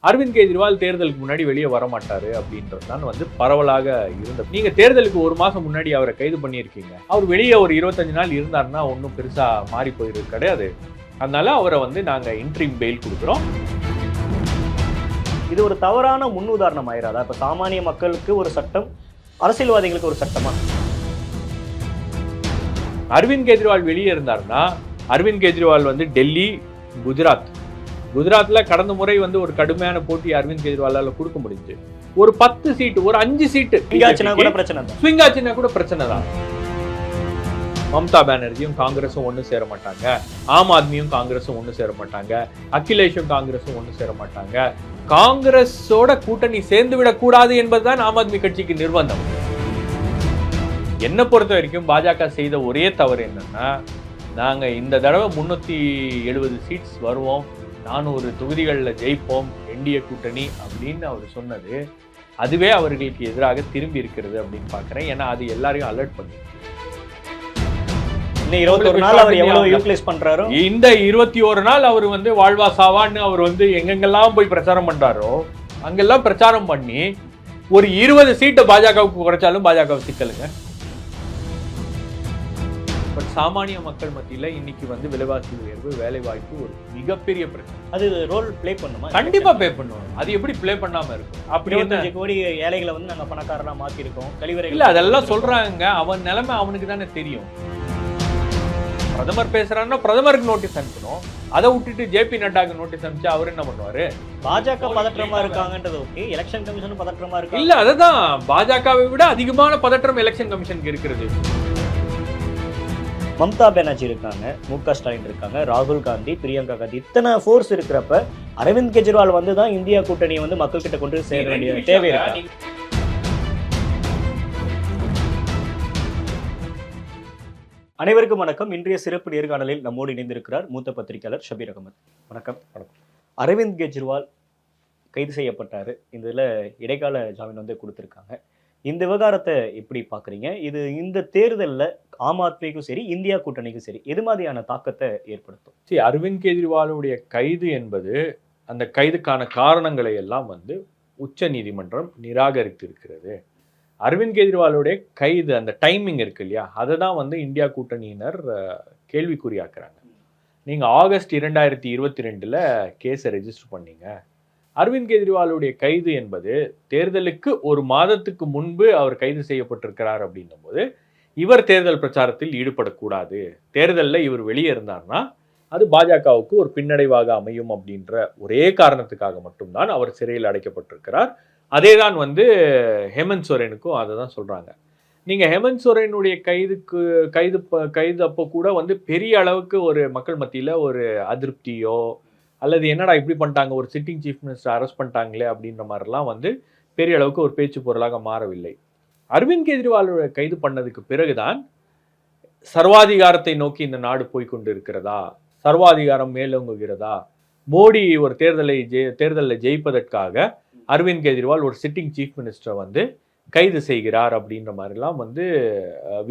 அரவிந்த் கெஜ்ரிவால் தேர்தலுக்கு முன்னாடி வெளியே வர மாட்டாரு அப்படின்றது தான் பரவலாக இருந்தது. நீங்க தேர்தலுக்கு ஒரு மாசம் முன்னாடி அவரை கைது பண்ணியிருக்கீங்க. அவர் வெளியே ஒரு 25 நாள் இருந்தாருன்னா ஒன்றும் பெருசா மாறி போயிருக்கு கிடையாது. அதனால அவரை நாங்க இன்ட்ரீம் பெயில் கொடுக்குறோம். இது ஒரு தவறான முன் உதாரணம் ஆயிராதா? இப்ப சாமானிய மக்களுக்கு ஒரு சட்டம், அரசியல்வாதிகளுக்கு ஒரு சட்டமா? அரவிந்த் கெஜ்ரிவால் வெளியே இருந்தாருன்னா அரவிந்த் கெஜ்ரிவால் டெல்லி, குஜராத்ல கடந்த முறை ஒரு கடுமையான போட்டி அரவிந்த் கெஜ்ரிவாலால கொடுக்க முடிஞ்சு. ஒரு 10 சீட்டு, ஒரு 5 சீட்டு ஸ்விங் ஆச்சுன்னா கூட பிரச்சனை தான். மம்தா பானர்ஜியும் காங்கிரஸும் ஒண்ணு சேர மாட்டாங்க, ஆம் ஆத்மியும் காங்கிரஸும் ஒண்ணு சேர மாட்டாங்க, அகிலேஷும் காங்கிரஸும் ஒண்ணு சேர மாட்டாங்க. காங்கிரஸோட கூட்டணி சேர்ந்து விடக்கூடாது என்பதுதான் ஆம் ஆத்மி கட்சிக்கு நிர்பந்தம். என்ன பொறுத்த வரைக்கும் பாஜக செய்த ஒரே தவறு என்னன்னா, நாங்க இந்த தடவை 370 சீட்ஸ் வருவோம், 400 தொகுதிகளில் ஜெயிப்போம் என்டிஏ கூட்டணி அப்படின்னு அவர் சொன்னது, அதுவே அவர்களுக்கு எதிராக திரும்பி இருக்கிறது அப்படின்னு பாக்குறேன். ஏன்னா அது எல்லாரையும் அலர்ட் பண்ணி இந்த 21 நாள் அவர் எவ்வளவு யூட்டிலைஸ் பண்றாரோ, இந்த 21 நாள் அவர் வாழ்வா சாவான்னு அவர் எங்கெங்கெல்லாம் போய் பிரச்சாரம் பண்றாரோ அங்கெல்லாம் பிரச்சாரம் பண்ணி ஒரு 20 சீட்டை பாஜகவுக்கு குறைச்சாலும் பாஜக சிக்கலுங்க. பட் சாமானிய மக்கள் மத்தியில இன்னைக்கு விலைவாசி உயர்வு, வேலை வாய்ப்பு ஒரு மிகப்பெரிய பிரச்சனை. அது ரோல் பிளே பண்ணுமா? கண்டிப்பா பிளே பண்ணுவோம். அது எப்படி பிளே பண்ணாம இருக்கும்? அப்படி 25 கோடி ஏழைகளை நாங்க பணக்காரனா மாத்தி இருக்கோம், கழிவறை இல்ல அதெல்லாம் சொல்றாங்க. அவன் நிலைமை அவனுக்கு தானே தெரியும். பிரதமர் பேசுறான்னா பிரதமருக்கு நோட்டீஸ் அனுப்பணும். அதை விட்டுட்டு ஜேபி நட்டாக்கு நோட்டீஸ் அனுப்பிச்சு அவர் என்ன பண்ணுவாரு? பாஜக பதற்றமா இருக்காங்கன்றது ஓகே, எலெக்ஷன் கமிஷன் பதற்றமா இருக்கு. இல்ல அதுதான், பாஜகவை விட அதிகமான பதற்றம் எலெக்ஷன் கமிஷனுக்கு இருக்கிறது. மம்தா பானர்ஜி இருக்காங்க, முக ஸ்டாலின் இருக்காங்க, ராகுல் காந்தி, பிரியங்கா காந்தி, இத்தனை ஃபோர்ஸ் இருக்கிறப்ப அரவிந்த் கெஜ்ரிவால் தான் இந்தியா கூட்டணியை மக்கள் கிட்ட கொண்டு சேர வேண்டிய தேவை இருக்கு. அனைவருக்கும் வணக்கம். இன்றைய சிறப்பு நேர்காணலில் நம்மோடு இணைந்திருக்கிறார் மூத்த பத்திரிகையாளர் ஷபீர் அகமது. வணக்கம். அரவிந்த் கெஜ்ரிவால் கைது செய்யப்பட்டாரு, இதுல இடைக்கால ஜாமீன் கொடுத்திருக்காங்க. இந்த விவகாரத்தை எப்படி பாக்குறீங்க? இது இந்த தேர்தலில் ஆம் ஆத்மிக்கும் சரி, இந்தியா கூட்டணிக்கும் சரி, எது மாதிரியான தாக்கத்தை ஏற்படுத்தும்? சரி, அரவிந்த் கெஜ்ரிவாலுடைய கைது என்பது, அந்த கைதுக்கான காரணங்களை எல்லாம் உச்ச நீதிமன்றம் நிராகரித்து இருக்கிறது. அரவிந்த் கெஜ்ரிவாலுடைய கைது அந்த டைமிங் இருக்கு இல்லையா, அதை தான் இந்தியா கூட்டணியினர் கேள்விக்குறியாக்குறாங்க. நீங்க ஆகஸ்ட் 2022 கேஸை ரெஜிஸ்டர் பண்ணீங்க. அரவிந்த் கெஜ்ரிவாலுடைய கைது என்பது தேர்தலுக்கு ஒரு மாதத்துக்கு முன்பு அவர் கைது செய்யப்பட்டிருக்கிறார் அப்படின்னும் போது, இவர் தேர்தல் பிரச்சாரத்தில் ஈடுபடக்கூடாது, தேர்தலில் இவர் வெளியே இருந்தார்னா அது பாஜகவுக்கு ஒரு பின்னடைவாக அமையும் அப்படின்ற ஒரே காரணத்துக்காக மட்டும்தான் அவர் சிறையில் அடைக்கப்பட்டிருக்கிறார். அதே தான் ஹேமந்த் சோரனுக்கும் அதை தான் சொல்றாங்க. நீங்க ஹேமந்த் சோரனுடைய கைது அப்போ கூட பெரிய அளவுக்கு ஒரு மக்கள் மத்தியில ஒரு அதிருப்தியோ அல்லது என்னடா இப்படி பண்ணிட்டாங்க, ஒரு சிட்டிங் சீஃப் மினிஸ்டர் அரெஸ்ட் பண்ணிட்டாங்களே அப்படின்ற மாதிரிலாம் பெரிய அளவுக்கு ஒரு பேச்சு பொருளாக மாறவில்லை. அரவிந்த் கெஜ்ரிவாலோட கைது பண்ணதுக்கு பிறகுதான் சர்வாதிகாரத்தை நோக்கி இந்த நாடு போய்கொண்டு இருக்கிறதா, சர்வாதிகாரம் மேலோங்குகிறதா, மோடி ஒரு தேர்தலில் ஜெயிப்பதற்காக அரவிந்த் கெஜ்ரிவால் ஒரு சிட்டிங் சீஃப் மினிஸ்டரை கைது செய்கிறார் அப்படின்ற மாதிரிலாம்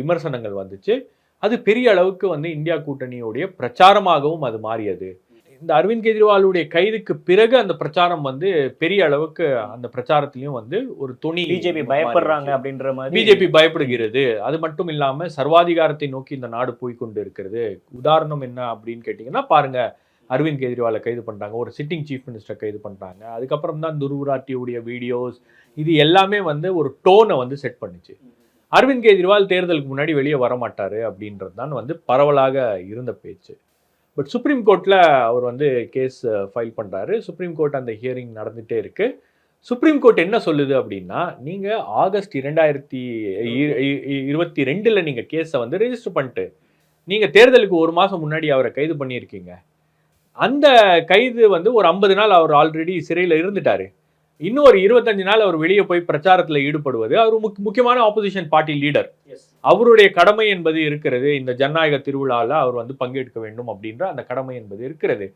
விமர்சனங்கள் வந்துச்சு. அது பெரிய அளவுக்கு இந்தியா கூட்டணியுடைய பிரச்சாரமாகவும் அது மாறியது. இந்த அரவிந்த் கெஜ்ரிவாலுடைய கைதுக்கு பிறகு அந்த பிரச்சாரம் பெரிய அளவுக்கு அந்த பிரச்சாரத்திலையும் ஒரு துணி பிஜேபி பயப்படுறாங்க அப்படின்ற மாதிரி பிஜேபி பயப்படுகிறது. அது மட்டும் இல்லாம சர்வாதிகாரத்தை நோக்கி இந்த நாடு போய்கொண்டு இருக்கிறது. உதாரணம் என்ன அப்படின்னு கேட்டீங்கன்னா பாருங்க, அரவிந்த் கெஜ்ரிவாலை கைது பண்ணிட்டாங்க, ஒரு சிட்டிங் சீஃப் மினிஸ்டர் கைது பண்ணிட்டாங்க, அதுக்கப்புறம் தான் துருவராட்டியுடைய வீடியோஸ், இது எல்லாமே ஒரு டோனை செட் பண்ணிச்சு. அரவிந்த் கெஜ்ரிவால் தேர்தலுக்கு முன்னாடி வெளியே வர மாட்டாரு அப்படின்றது தான் பரவலாக இருந்த பேச்சு. பட் சுப்ரீம் கோர்ட்டில் அவர் கேஸ் ஃபைல் பண்ணுறாரு. சுப்ரீம் கோர்ட் அந்த ஹியரிங் நடந்துகிட்டே இருக்கு. சுப்ரீம் கோர்ட் என்ன சொல்லுது அப்படின்னா, நீங்கள் ஆகஸ்ட் 2022 நீங்கள் கேஸை ரெஜிஸ்டர் பண்ணிட்டு நீங்கள் தேர்தலுக்கு ஒரு மாதம் முன்னாடி அவரை கைது பண்ணியிருக்கீங்க. அந்த கைது ஒரு 50 நாள் அவர் ஆல்ரெடி சிறையில் இருந்துட்டாரு. இன்னும் ஒரு 25 நாள் அவர் வெளியே போய் பிரச்சாரத்தில் ஈடுபடுவது, அவர் முக்கியமான ஆப்போசிஷன் பார்ட்டி லீடர், அவருடைய கடமை என்பது இருக்கிறது. இந்த ஜனநாயக திருவிழாவில் அவர் பங்கேற்க வேண்டும் அப்படின்ற அந்த கடமை என்பது இருக்கிறது.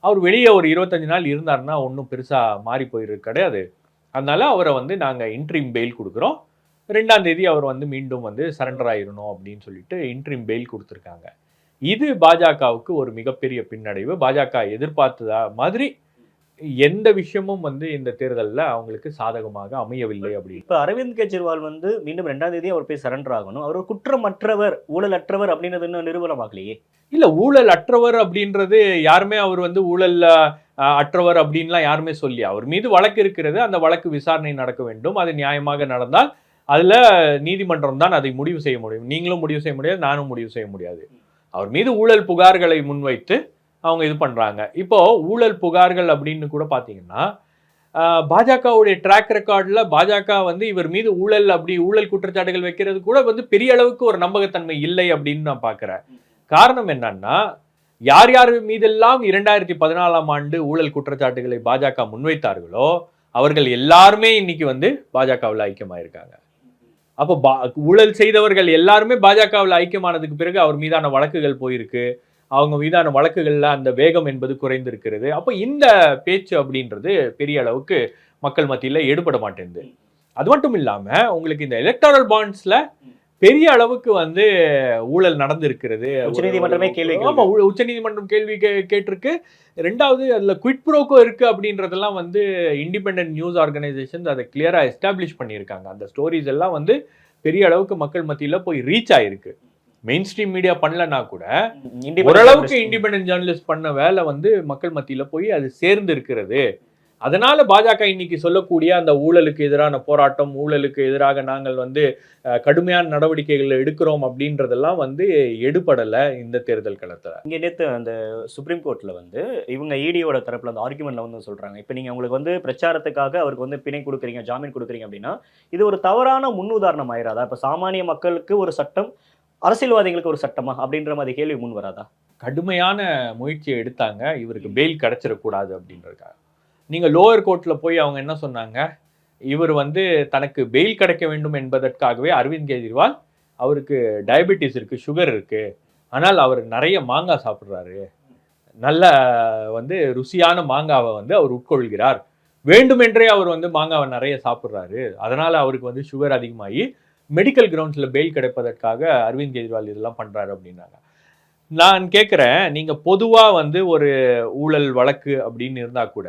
அவர் வெளியே ஒரு 25 நாள் இருந்தார்னா ஒன்றும் பெருசாக மாறி போயிருக்கு கிடையாது. அதனால அவரை நாங்கள் இன்ட்ரீம் பெயில் கொடுக்குறோம், 2ஆம் தேதி அவர் மீண்டும் சரண்டர் ஆயிடணும் அப்படின்னு சொல்லிட்டு இன்ட்ரீம் பெயில் கொடுத்துருக்காங்க. இது பாஜகவுக்கு ஒரு மிகப்பெரிய பின்னடைவு. பாஜக எதிர்பார்த்ததா மாதிரி எந்த விஷயமும் வந்து இந்த தேர்தல்ல அவங்களுக்கு சாதகமாக அமையவில்லை அப்படின்னு. இப்ப அரவிந்த் கெஜ்ரிவால் வந்து மீண்டும் 2ஆம் தேதி அவர் போய் சரண்டர் ஆகணும். அவர் ஒரு குற்றமற்றவர், ஊழலற்றவர் அப்படின்றது இன்னும் நிரூபணமாகலையே. இல்ல ஊழல் அற்றவர் அப்படின்றது யாருமே அவர் வந்து ஊழல் அற்றவர் அப்படின்லாம் யாருமே சொல்லி, அவர் மீது வழக்கு இருக்கிறது. அந்த வழக்கு விசாரணை நடக்க வேண்டும். அது நியாயமாக நடந்தால் அதுல நீதிமன்றம் தான் அதை முடிவு செய்ய முடியும். நீங்களும் முடிவு செய்ய முடியாது, நானும் முடிவு செய்ய முடியாது. அவர் மீது ஊழல் புகார்களை முன்வைத்து அவங்க இது பண்றாங்க. இப்போ ஊழல் புகார்கள் அப்படின்னு கூட பாத்தீங்கன்னா, பாஜகவுடைய ட்ராக் ரெக்கார்ட்ல பாஜக வந்து இவர் மீது ஊழல் குற்றச்சாட்டுகள் வைக்கிறது கூட வந்து பெரிய அளவுக்கு ஒரு நம்பகத்தன்மை இல்லை அப்படின்னு நான் பாக்குறேன். காரணம் என்னன்னா, யார் யார் மீதெல்லாம் 2014ஆம் ஆண்டு ஊழல் குற்றச்சாட்டுகளை பாஜக முன்வைத்தார்களோ அவர்கள் எல்லாருமே இன்னைக்கு வந்து பாஜகவில் ஐக்கியமாயிருக்காங்க. அப்போ ஊழல் செய்தவர்கள் எல்லாருமே பாஜகவில் ஐக்கியமானதுக்கு பிறகு அவர் மீதான வழக்குகள் போயிருக்கு. அவங்க மீதான வழக்குகள்ல அந்த வேகம் என்பது குறைந்திருக்கிறது. அப்போ இந்த பேச்சு அப்படின்றது பெரிய அளவுக்கு மக்கள் மத்தியில எடுபட மாட்டேங்குது. அது மட்டும் இல்லாம உங்களுக்கு இந்த எலக்டோரல் பாண்ட்ஸ்ல பெரிய அளவுக்கு வந்து ஊழல் நடந்திருக்கிறது. உச்சநீதிமன்றமே கேள்வி ஆமா, உச்சநீதிமன்றம் கேள்வி கேட்டிருக்கு. ரெண்டாவது அதுல குவிட் ப்ரோக்கோ இருக்கு அப்படின்றதெல்லாம் வந்து இண்டிபெண்டன்ட் நியூஸ் ஆர்கனைசேஷன் அதை கிளியரா எஸ்டாப்ளிஷ் பண்ணியிருக்காங்க. அந்த ஸ்டோரிஸ் எல்லாம் வந்து பெரிய அளவுக்கு மக்கள் மத்தியில போய் ரீச் ஆயிருக்கு. மெயின் ஸ்ட்ரீம் மீடியா பண்ணலன்னா கூட ஓரளவுக்கு இண்டிபெண்டன்ட் ஜேர்னலிஸ்ட் பண்ண வேலை வந்து மக்கள் மத்தியில போய் அது சேர்ந்து இருக்கிறது. அதனால பாஜக இன்னைக்கு சொல்லக்கூடிய அந்த ஊழலுக்கு எதிரான போராட்டம், ஊழலுக்கு எதிராக நாங்கள் வந்து கடுமையான நடவடிக்கைகள் எடுக்கிறோம் அப்படின்றதெல்லாம் வந்து எடுபடலை இந்த தேர்தல் களத்துல. இங்கே நேற்று அந்த சுப்ரீம் கோர்ட்ல வந்து இவங்க இடியோட தரப்புல அந்த ஆர்குமெண்ட்ல வந்து சொல்றாங்க, இப்போ நீங்க உங்களுக்கு வந்து பிரச்சாரத்துக்காக அவருக்கு வந்து பிணை கொடுக்குறீங்க, ஜாமீன் கொடுக்குறீங்க அப்படின்னா இது ஒரு தவறான முன்னுதாரணம் ஆயிராதா? இப்போ சாமானிய மக்களுக்கு ஒரு சட்டம், அரசியல்வாதிகளுக்கு ஒரு சட்டமா அப்படின்ற மாதிரி கேள்வி முன் வராதா? கடுமையான முயற்சியை எடுத்தாங்க இவருக்கு பெயில் கிடைச்சிடக்கூடாது அப்படின்றதுக்காக. நீங்க லோயர் கோர்ட்ல போய் அவங்க என்ன சொன்னாங்க, இவர் வந்து தனக்கு பெயில் கிடைக்க வேண்டும் என்பதற்காகவே அரவிந்த் கெஜ்ரிவால் அவருக்கு டயபெட்டிஸ் இருக்கு, சுகர் இருக்கு, ஆனால் அவர் நிறைய மாங்காய் சாப்பிட்றாரு, நல்ல வந்து ருசியான மாங்காவை வந்து அவர் உட்கொள்கிறார், வேண்டுமென்றே அவர் வந்து மாங்காவை நிறைய சாப்பிட்றாரு, அதனால அவருக்கு வந்து சுகர் அதிகமாகி மெடிக்கல் கிரவுண்ட்ஸ்ல பெயில் கிடைப்பதற்காக அரவிந்த் கெஜ்ரிவால் இதெல்லாம் பண்றாரு அப்படின்னாங்க. நான் கேட்குறேன், நீங்க பொதுவா வந்து ஒரு ஊழல் வழக்கு அப்படின்னு இருந்தா கூட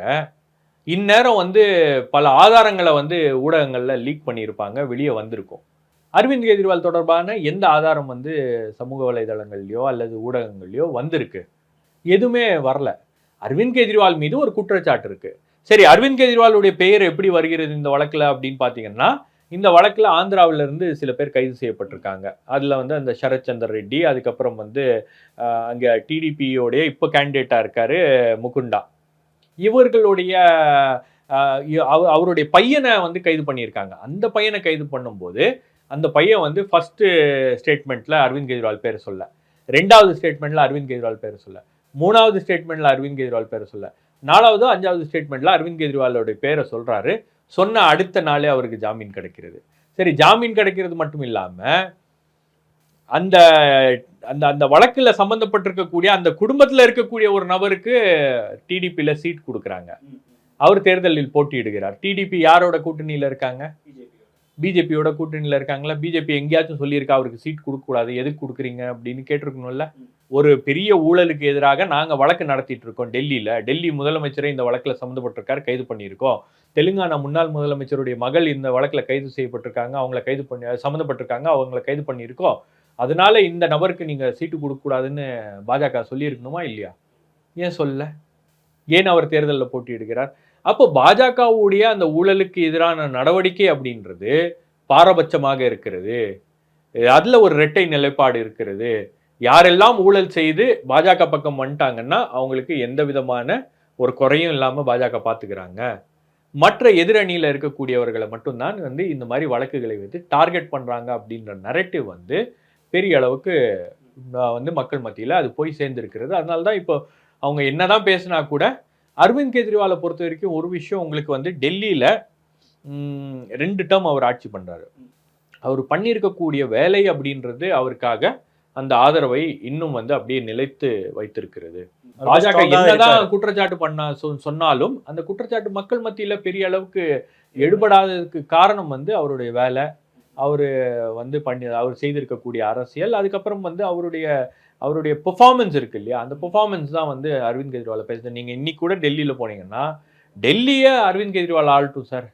இந்நேரம் வந்து பல ஆதாரங்களை வந்து ஊடகங்கள்ல லீக் பண்ணியிருப்பாங்க, வெளியே வந்திருக்கும். அரவிந்த் கெஜ்ரிவால் தொடர்பான எந்த ஆதாரம் வந்து சமூக வலைதளங்கள்லையோ அல்லது ஊடகங்கள்லையோ வந்திருக்கு? எதுவுமே வரல. அரவிந்த் கெஜ்ரிவால் மீது ஒரு குற்றச்சாட்டு இருக்கு. சரி, அரவிந்த் கெஜ்ரிவாலுடைய பெயர் எப்படி வருகிறது இந்த வழக்குல அப்படின்னு பாத்தீங்கன்னா, இந்த வழக்குல ஆந்திராவில இருந்து சில பேர் கைது செய்யப்பட்டிருக்காங்க. அதுல வந்து அந்த சரத் சந்திர ரெட்டி, அதுக்கப்புறம் வந்து அங்க டிடிபியோடைய இப்போ கேண்டிடேட்டா இருக்காரு முகுண்டா. இவர்களுடைய அவருடைய பையனை வந்து கைது பண்ணியிருக்காங்க. அந்த பையனை கைது பண்ணும்போது அந்த பையன் வந்து ஃபர்ஸ்ட் ஸ்டேட்மெண்ட்ல அரவிந்த் கெஜ்ரிவால் பேரை சொல்ல, 2வது ஸ்டேட்மெண்ட்ல அரவிந்த் கெஜ்ரிவால் பேரை சொல்ல, 3வது ஸ்டேட்மெண்ட்ல அரவிந்த் கெஜ்ரிவால் பேரை சொல்ல, 4வது 5வது ஸ்டேட்மெண்ட்ல அரவிந்த் கெஜ்ரிவாலோட பேரை சொல்றாரு. சொன்ன அடுத்த நாளே அவருக்கு ஜாமீன் கிடைக்கிறது. சரி, ஜாமீன் கிடைக்கிறது மட்டும் இல்லாம அந்த அந்த அந்த வழக்குல சம்பந்தப்பட்டிருக்கக்கூடிய அந்த குடும்பத்துல இருக்கக்கூடிய ஒரு நபருக்கு டிடிபில சீட் கொடுக்குறாங்க. அவர் தேர்தலில் போட்டியிடுகிறார். டிடிபி யாரோட கூட்டணியில இருக்காங்க? பிஜேபியோட கூட்டணியில இருக்காங்களா? பிஜேபி எங்கேயாச்சும் சொல்லியிருக்கா அவருக்கு சீட் கொடுக்கக்கூடாது, எதுக்கு கொடுக்குறீங்க அப்படின்னு கேட்டிருக்கணும்ல. ஒரு பெரிய ஊழலுக்கு எதிராக நாங்க வழக்கு நடத்திட்டு இருக்கோம் டெல்லியில. டெல்லி முதலமைச்சரை இந்த வழக்குல சம்மந்தப்பட்டிருக்காரு, கைது பண்ணியிருக்கோம். தெலுங்கானா முன்னாள் முதலமைச்சருடைய மகள் இந்த வழக்குல கைது செய்யப்பட்டிருக்காங்க, அவங்கள கைது பண்ணி சம்மந்தப்பட்டிருக்காங்க, அவங்கள கைது பண்ணியிருக்கோம். அதனால இந்த நபருக்கு நீங்க சீட்டு கொடுக்கக்கூடாதுன்னு பாஜக சொல்லியிருக்கணுமா இல்லையா? ஏன் சொல்லல? ஏன் அவர் தேர்தலில் போட்டியிடுகிறார்? அப்போ பாஜகவுடைய அந்த ஊழலுக்கு எதிரான நடவடிக்கை அப்படின்றது பாரபட்சமாக இருக்கிறது. அதுல ஒரு இரட்டை நிலைப்பாடு இருக்கிறது. யாரெல்லாம் ஊழல் செய்து பாஜக பக்கம் வந்துட்டாங்கன்னா அவங்களுக்கு எந்த விதமான ஒரு குறையும் இல்லாம பாஜக பாத்துக்கிறாங்க. மற்ற எதிரணியில இருக்கக்கூடியவர்களை மட்டும்தான் வந்து இந்த மாதிரி வழக்குகளை வைத்து டார்கெட் பண்றாங்க அப்படின்ற நரேட்டிவ் வந்து பெரிய அளவுக்கு வந்து மக்கள் மத்தியில அது போய் சேர்ந்திருக்கிறது. அதனாலதான் இப்போ அவங்க என்னதான் பேசினா கூட அரவிந்த் கெஜ்ரிவாலை பொறுத்த வரைக்கும் ஒரு விஷயம், உங்களுக்கு வந்து டெல்லியில 2 டேர்ம் அவர் ஆட்சி பண்றாரு. அவர் பண்ணியிருக்கக்கூடிய வேலை அப்படின்றது அவருக்காக அந்த ஆதரவை இன்னும் வந்து அப்படியே நிலைத்து வைத்திருக்கிறது. பாஜக என்னதான் குற்றச்சாட்டு சொன்னாலும் அந்த குற்றச்சாட்டு மக்கள் மத்தியில பெரிய அளவுக்கு எடுபடாததுக்கு காரணம் வந்து அவருடைய வேலை, அவரு வந்து அவர் செய்திருக்கக்கூடிய அரசியல், அதுக்கப்புறம் வந்து அவருடைய பெர்ஃபார்மன்ஸ் இருக்கு இல்லையா, அந்த பெர்ஃபார்மன்ஸ் தான் வந்து அரவிந்த் கெஜ்ரிவாலை பேசுது. நீங்க இன்னைக்கு கூட டெல்லியில போனீங்கன்னா டெல்லியை அரவிந்த் கெஜ்ரிவால் ஆளட்டும் சார்,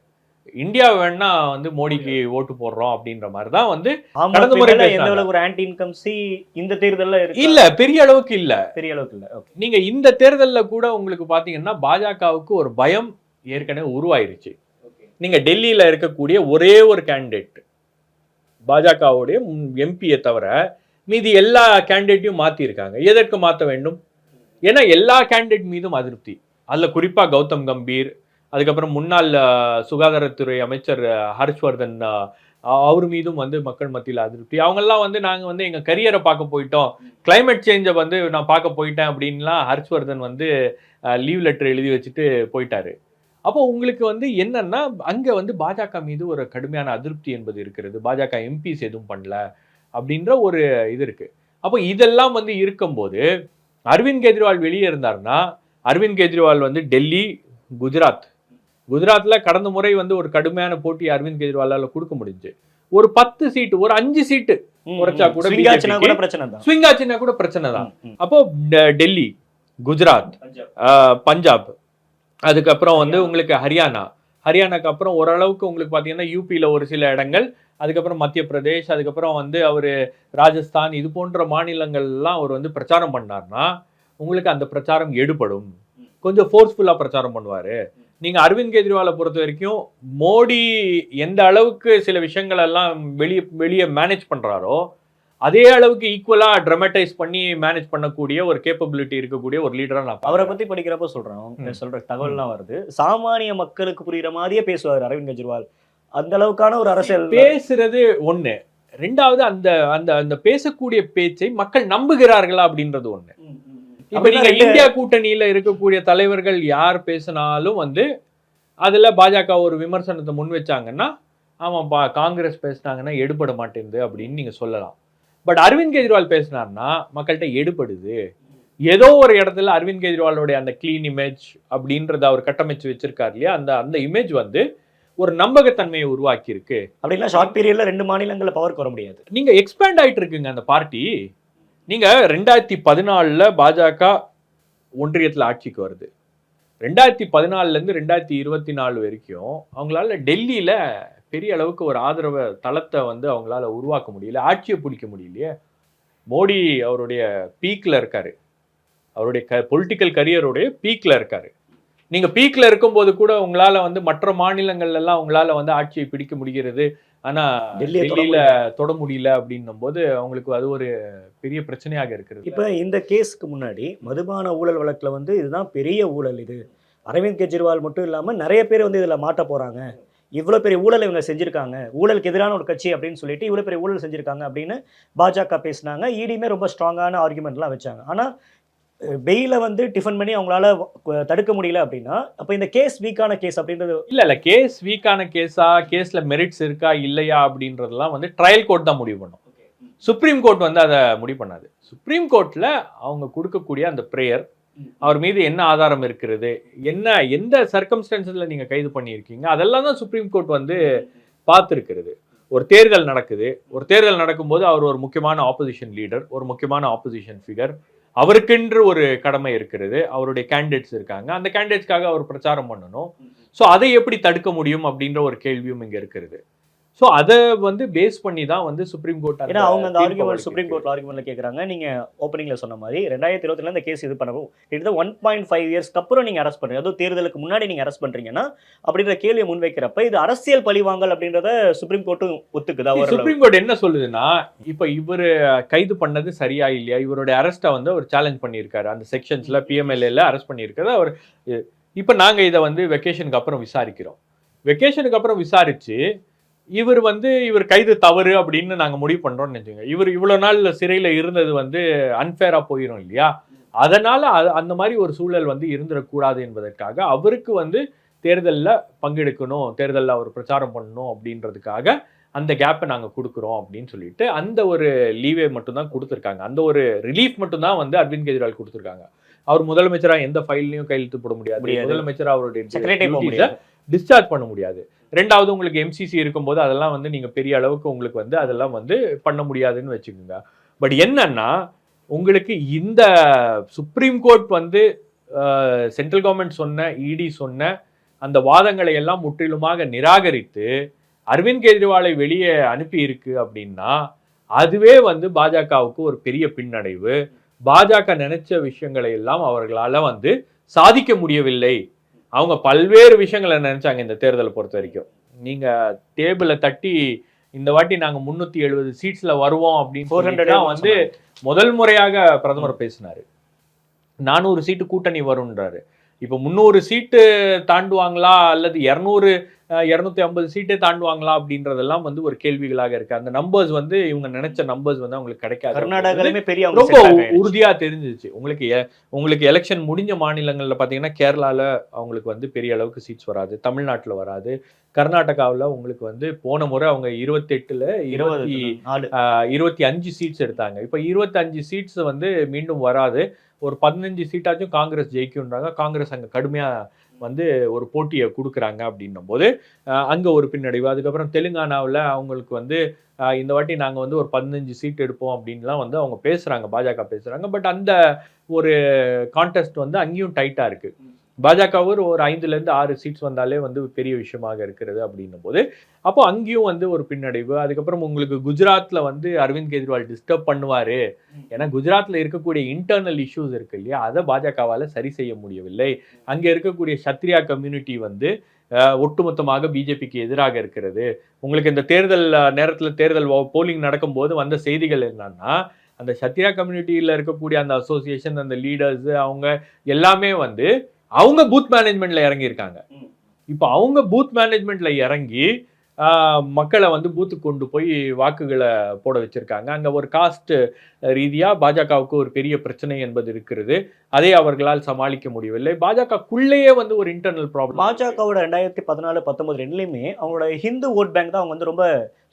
இந்தியா வேணா வந்து மோடிக்கு ஓட்டு போடுறோம் அப்படின்ற மாதிரி தான் வந்து கடந்த முறை எந்த அளவுக்கு ஒரு ஆன்டி இன்கம்சி இந்த தேர்தல்ல இருக்கு இல்ல, பெரிய அளவுக்கு இல்ல. பெரிய அளவுக்கு இல்ல. ஓகே. நீங்க இந்த தேர்தல்ல கூட உங்களுக்கு பாத்தீங்கன்னா பாஜகவுக்கு ஒரு பயம் ஏற்கனவே உருவாயிருச்சு. நீங்க டெல்லியில இருக்கக்கூடிய ஒரே ஒரு கேண்டிடேட் பாஜகவுடைய எம்பியை தவிர மீதி எல்லா கேண்டிடேட்டையும் மாத்திருக்காங்க. எதற்கு மாத்த வேண்டும்? ஏன்னா எல்லா கேண்டிடேட் மீதும் அதிருப்தி. அதுல குறிப்பா கௌதம் கம்பீர், அதுக்கப்புறம் முன்னாள் சுகாதாரத்துறை அமைச்சர் ஹர்ஷ்வர்தன், அவர் மீதும் வந்து மக்கள் மத்தியில் அதிருப்தி. அவங்கெல்லாம் வந்து நாங்க வந்து எங்க கரியரை பார்க்க போயிட்டோம், கிளைமேட் சேஞ்சை வந்து நான் பார்க்க போயிட்டேன் அப்படின்லாம் ஹர்ஷ்வர்தன் வந்து லீவ் லெட்டர் எழுதி வச்சுட்டு போயிட்டாரு. அப்போ உங்களுக்கு வந்து என்னன்னா அங்க வந்து பாஜக மீது ஒரு கடுமையான அதிருப்தி என்பது இருக்கிறது. பாஜக எம்பிஸ் எதுவும் பண்ணல அப்படின்ற ஒரு இது இருக்கு. அப்போ இதெல்லாம் வந்து இருக்கும்போது அரவிந்த் கெஜ்ரிவால் வெளியே இருந்தாருன்னா, அரவிந்த் கெஜ்ரிவால் வந்து டெல்லி, குஜராத்ல கடந்த முறை வந்து ஒரு கடுமையான போட்டி அரவிந்த் கெஜ்ரிவாலால கொடுக்க முடிஞ்சு. ஒரு 10 சீட்டு, ஒரு 5 சீட்டு குறைச்சா கூட ஸ்விங் ஆச்சுன்னா கூட பிரச்சனை தான். அப்போ டெல்லி, குஜராத், பஞ்சாப், அதுக்கப்புறம் வந்து உங்களுக்கு ஹரியானாக்கு அப்புறம் ஓரளவுக்கு உங்களுக்கு பாத்தீங்கன்னா யூபியில ஒரு சில இடங்கள், அதுக்கப்புறம் மத்திய பிரதேஷ், அதுக்கப்புறம் வந்து அவரு ராஜஸ்தான், இது போன்ற மாநிலங்கள் எல்லாம் அவர் வந்து பிரச்சாரம் பண்ணார்னா உங்களுக்கு அந்த பிரச்சாரம் எடுபடும். கொஞ்சம் ஃபோர்ஸ்ஃபுல்லா பிரச்சாரம் பண்ணுவாரு. நீங்க அரவிந்த் கெஜ்ரிவாலை பொறுத்த வரைக்கும் மோடி எந்த அளவுக்கு சில விஷயங்கள் எல்லாம் வெளியே மேனேஜ் பண்றாரோ அதே அளவுக்கு ஈக்குவலா ட்ராமடைஸ் பண்ணி மேனேஜ் பண்ணக்கூடிய ஒரு கேப்பபிலிட்டி இருக்கக்கூடிய ஒரு லீடரா நான் அவரை பத்தி படிக்கிறப்ப சொல்ற தகவல்லாம் வருது. சாமானிய மக்களுக்கு புரியுற மாதிரியே பேசுவார் அரவிந்த் கெஜ்ரிவால். அந்த அளவுக்கான ஒரு அரசியல் பேசுறது ஒண்ணு, ரெண்டாவது அந்த அந்த அந்த பேசக்கூடிய பேச்சை மக்கள் நம்புகிறார்களா அப்படின்றது ஒண்ணு. இப்ப நீங்க இந்தியா கூட்டணியில இருக்கக்கூடிய தலைவர்கள் யார் பேசினாலும் வந்து அதுல பாஜக ஒரு விமர்சனத்தை முன் வச்சாங்கன்னா, ஆமாப்பா காங்கிரஸ் பேசினாங்கன்னா எடுபட மாட்டேங்குது அப்படின்னு நீங்க சொல்லலாம். பட் அரவிந்த் கெஜ்ரிவால் பேசினார்னா மக்கள்கிட்ட எடுபடுது. ஏதோ ஒரு இடத்துல அரவிந்த் கெஜ்ரிவாலோடைய அந்த கிளீன் இமேஜ் அப்படின்றத அவர் கட்டமைச்சு வச்சிருக்காரு இல்லையா, அந்த அந்த இமேஜ் வந்து ஒரு நம்பகத்தன்மையை உருவாக்கி இருக்கு. அப்படின்னா ஷார்ட் பீரியட்ல 2 மாநிலங்கள்ல பவருக்கு வர முடியாது. நீங்க எக்ஸ்பேண்ட் ஆயிட்டு இருக்குங்க அந்த பார்ட்டி. நீங்க 2014 பாஜக ஒன்றியத்தில் ஆட்சிக்கு வருது. 2014 இருந்து 2024 வரைக்கும் அவங்களால டெல்லியில பெரிய அளவுக்கு ஒரு ஆதரவு தளத்தை வந்து அவங்களால உருவாக்க முடியல, ஆட்சியை பிடிக்க முடியலையே. மோடி அவருடைய பீக்ல இருக்காரு, அவருடைய பொலிட்டிக்கல் கரியருடைய பீக்ல இருக்காரு. நீங்க பீக்ல இருக்கும்போது கூட உங்களால வந்து மற்ற மாநிலங்கள்ல எல்லாம் உங்களால வந்து ஆட்சியை பிடிக்க முடிகிறது, ஆனா டெல்லியில தொட முடியல அப்படின்னும் போது அவங்களுக்கு அது ஒரு பெரிய பிரச்சனையாக இருக்கிறது. இப்ப இந்த கேஸ்க்கு முன்னாடி மதுபான ஊழல் வழக்குல வந்து இதுதான் பெரிய ஊழல், இது அரவிந்த் கெஜ்ரிவால் மட்டும் இல்லாம நிறைய பேர் வந்து இதுல மாட்ட போறாங்க, இவ்வளவு பெரிய ஊழல் இவங்க செஞ்சிருக்காங்க, ஊழலுக்கு எதிரான ஒரு கட்சி அப்படின்னு சொல்லிட்டு இவ்வளவு பெரிய ஊழல் செஞ்சிருக்காங்க அப்படின்னு பாஜக பேசினாங்க. ஈடியுமே ரொம்ப ஸ்ட்ராங்கான ஆர்குமெண்ட்லாம் வச்சாங்க. ஆனா பெயில வந்து டிஃபன் பண்ணி அவங்களால தடுக்க முடியல அப்படின்னா அப்ப இந்த கேஸ் வீக்கான கேஸ் அப்படின்றது இல்ல கேஸ் வீக்கான கேஸா, கேஸ்ல மெரிட்ஸ் இருக்கா இல்லையா அப்படின்றதெல்லாம் வந்து ட்ரையல் கோர்ட் தான் முடிவு பண்ணும். சுப்ரீம் கோர்ட் வந்து அதை முடிவு பண்ணாது. சுப்ரீம் கோர்ட்ல அவங்க கொடுக்கக்கூடிய அந்த பிரேயர், அவர் மீது என்ன ஆதாரம் இருக்கிறது, என்ன எந்த சர்க்கம்ஸ்டன்ஸ்ல நீங்க கைது பண்ணியிருக்கீங்க, அதெல்லாம் தான் சுப்ரீம் கோர்ட் வந்து பார்த்துருக்கிறது. ஒரு தேர்தல் நடக்குது, ஒரு தேர்தல் நடக்கும்போது அவர் ஒரு முக்கியமான ஆப்போசிஷன் லீடர், ஒரு முக்கியமான ஆப்போசிஷன் ஃபிகர், அவருக்கென்று ஒரு கடமை இருக்கிறது, அவருடைய கேண்டிடேட்ஸ் இருக்காங்க, அந்த கேண்டிடேட்ஸ்க்காக அவர் பிரச்சாரம் பண்ணணும். ஸோ அதை எப்படி தடுக்க முடியும் அப்படின்ற ஒரு கேள்வியும் இங்க இருக்கிறது. ஸோ அதை வந்து பேஸ் பண்ணி தான் வந்து சுப்ரீம் கோர்ட், ஏன்னா அவங்க அந்த ஆர்குமெண்ட் சுப்ரீம் கோர்ட் ஆர்குமெண்ட்ல கேட்குறாங்க. நீங்க ஓப்பனிங்ல சொன்ன மாதிரி 2020 இந்த கேஸ் இது பண்ணவும் கிட்டத்தட்ட 1.5 இயர்ஸ்க்கு அப்புறம் நீங்க அரெஸ்ட் பண்றீங்க, அதுவும் தேர்தலுக்கு முன்னாடி நீங்க அரெஸ்ட் பண்றீங்கன்னா அப்படின்ற கேள்வியை முன்வைக்கிறப்ப இது அரசியல் பழிவாங்கல் அப்படின்றத சுப்ரீம் கோர்ட்டும் ஒத்துக்குதா? சுப்ரீம் கோர்ட் என்ன சொல்லுதுன்னா, இப்ப இவர் கைது பண்ணது சரியா இல்லையா, இவருடைய அரெஸ்ட்டை வந்து அவர் சேலஞ்ச் பண்ணியிருக்காரு, அந்த செக்ஷன்ஸ்ல பிஎம்எல்ஏல அரெஸ்ட் பண்ணியிருக்காரு அவர். இப்ப நாங்க இதை வந்து வெக்கேஷனுக்கு அப்புறம் விசாரிக்கிறோம். வெக்கேஷனுக்கு அப்புறம் விசாரிச்சு இவர் வந்து இவர் கைது தவறு அப்படின்னு நாங்க முடிவு பண்றோம்னு நினைச்சுங்க. இவர் இவ்வளவு நாள் சிறையில இருந்தது வந்து அன்ஃபேரா போயிடும் இல்லையா, அதனால அந்த மாதிரி ஒரு சூழல் வந்து இருந்துடக்கூடாது என்பதற்காக அவருக்கு வந்து தேர்தலில் பங்கெடுக்கணும், தேர்தலில் அவர் பிரச்சாரம் பண்ணணும் அப்படின்றதுக்காக அந்த கேப்பை நாங்கள் கொடுக்குறோம் அப்படின்னு சொல்லிட்டு அந்த ஒரு லீவே மட்டும்தான் கொடுத்துருக்காங்க. அந்த ஒரு ரிலீஃப் மட்டும்தான் வந்து அரவிந்த் கெஜ்ரிவால் கொடுத்துருக்காங்க. அவர் முதலமைச்சராக எந்த ஃபைல்லையும் கையெழுத்து போட முடியாது, முதலமைச்சர் அவருடைய டிஸ்சார்ஜ் பண்ண முடியாது. ரெண்டாவது உங்களுக்கு எம்சிசி இருக்கும்போது அதெல்லாம் வந்து நீங்க பெரிய அளவுக்கு உங்களுக்கு வந்து அதெல்லாம் வந்து பண்ண முடியாதுன்னு வச்சுக்கோங்க. பட் என்னன்னா உங்களுக்கு இந்த சுப்ரீம் கோர்ட் வந்து சென்ட்ரல் கவர்மெண்ட் சொன்ன, இடி சொன்ன அந்த வாதங்களை எல்லாம் முற்றிலுமாக நிராகரித்து அரவிந்த் கெஜ்ரிவாலை வெளியே அனுப்பி இருக்கு அப்படின்னா அதுவே வந்து பாஜகவுக்கு ஒரு பெரிய பின்னடைவு. பாஜக நினைச்ச விஷயங்களை எல்லாம் அவர்களால வந்து சாதிக்க முடியவில்லை. அவங்க பல்வேறு விஷயங்களை நினைச்சாங்க இந்த தேர்தலை பொறுத்த வரைக்கும். நீங்க டேபிளை தட்டி இந்த வாட்டி நாங்க 370 சீட்ஸ்ல வருவோம் அப்படின்னு வந்து முதல் முறையாக பிரதமர் பேசினாரு. 400 சீட்டு கூட்டணி வரும்ன்றாரு. இப்ப 300 சீட்டு தாண்டுவாங்களா அல்லது 250 சீட்டே தாண்டுவாங்களா அப்படின்றதெல்லாம் வந்து ஒரு கேள்விகளாக இருக்கு. அந்த நம்பர்ஸ் வந்து இவங்க நினைச்ச நம்பர்ஸ் வந்து அவங்களுக்கு கிடைக்காது. கர்நாடகாலுமே பெரிய ரொம்ப உறுதியா தெரிஞ்சிச்சு. உங்களுக்கு எலெக்ஷன் முடிஞ்ச மாநிலங்கள்ல பாத்தீங்கன்னா கேரளால அவங்களுக்கு வந்து பெரிய அளவுக்கு சீட்ஸ் வராது, தமிழ்நாட்டுல வராது, கர்நாடகாவில் உங்களுக்கு வந்து போன முறை அவங்க 28ல 25 சீட்ஸ் எடுத்தாங்க. இப்ப 25 சீட்ஸ் வந்து மீண்டும் வராது. ஒரு 15 சீட்டாச்சும் காங்கிரஸ் ஜெயிக்கும்ன்றாங்க. காங்கிரஸ் அங்க கடுமையா வந்து ஒரு போட்டியை கொடுக்குறாங்க அப்படின்னும் போது அங்க ஒரு பின்னடைவு. அதுக்கப்புறம் தெலுங்கானாவில் அவங்களுக்கு வந்து இந்த வாட்டி நாங்க வந்து ஒரு 15 சீட் எடுப்போம் அப்படின்லாம் வந்து அவங்க பேசுறாங்க, பாஜக பேசுறாங்க. பட் அந்த ஒரு கான்டெஸ்ட் வந்து அங்கேயும் டைட்டா இருக்கு. பாஜக ஒரு 5லேருந்து 6 சீட்ஸ் வந்தாலே வந்து பெரிய விஷயமாக இருக்கிறது அப்படின்னும் போது அப்போ அங்கேயும் வந்து ஒரு பின்னடைவு. அதுக்கப்புறம் உங்களுக்கு குஜராத்ல வந்து அரவிந்த் கெஜ்ரிவால் டிஸ்டர்ப் பண்ணுவாரு. ஏன்னா குஜராத்ல இருக்கக்கூடிய இன்டர்னல் இஷ்யூஸ் இருக்கு இல்லையா, அதை பாஜகவால சரி செய்ய முடியவில்லை. அங்க இருக்கக்கூடிய சத்ரியா கம்யூனிட்டி வந்து ஒட்டுமொத்தமாக பிஜேபிக்கு எதிராக இருக்கிறது. உங்களுக்கு இந்த தேர்தல் நேரத்தில் தேர்தல் போலிங் நடக்கும் போது வந்த செய்திகள் என்னன்னா, அந்த சத்ரியா கம்யூனிட்டியில இருக்கக்கூடிய அந்த அசோசியேஷன், அந்த லீடர்ஸ், அவங்க எல்லாமே வந்து அவங்க பூத் மேனேஜ்மெண்ட்ல இறங்கி இருக்காங்க. இப்ப அவங்க பூத் மேனேஜ்மெண்ட்ல இறங்கி மக்களை வந்து பூத்துக்கு கொண்டு போய் வாக்குகளை போட வச்சிருக்காங்க. அங்க ஒரு காஸ்ட் ரீதியா பாஜகவுக்கு ஒரு பெரிய பிரச்சனை என்பது இருக்கிறது. அதை அவர்களால் சமாளிக்க முடியவில்லை. பாஜகக்குள்ளேயே வந்து ஒரு இன்டர்னல் ப்ராப்ளம். பாஜகவோட 2014-19 ரெண்டுலையுமே அவங்களோட ஹிந்து ஓட் பேங்க் தான் அவங்க வந்து ரொம்ப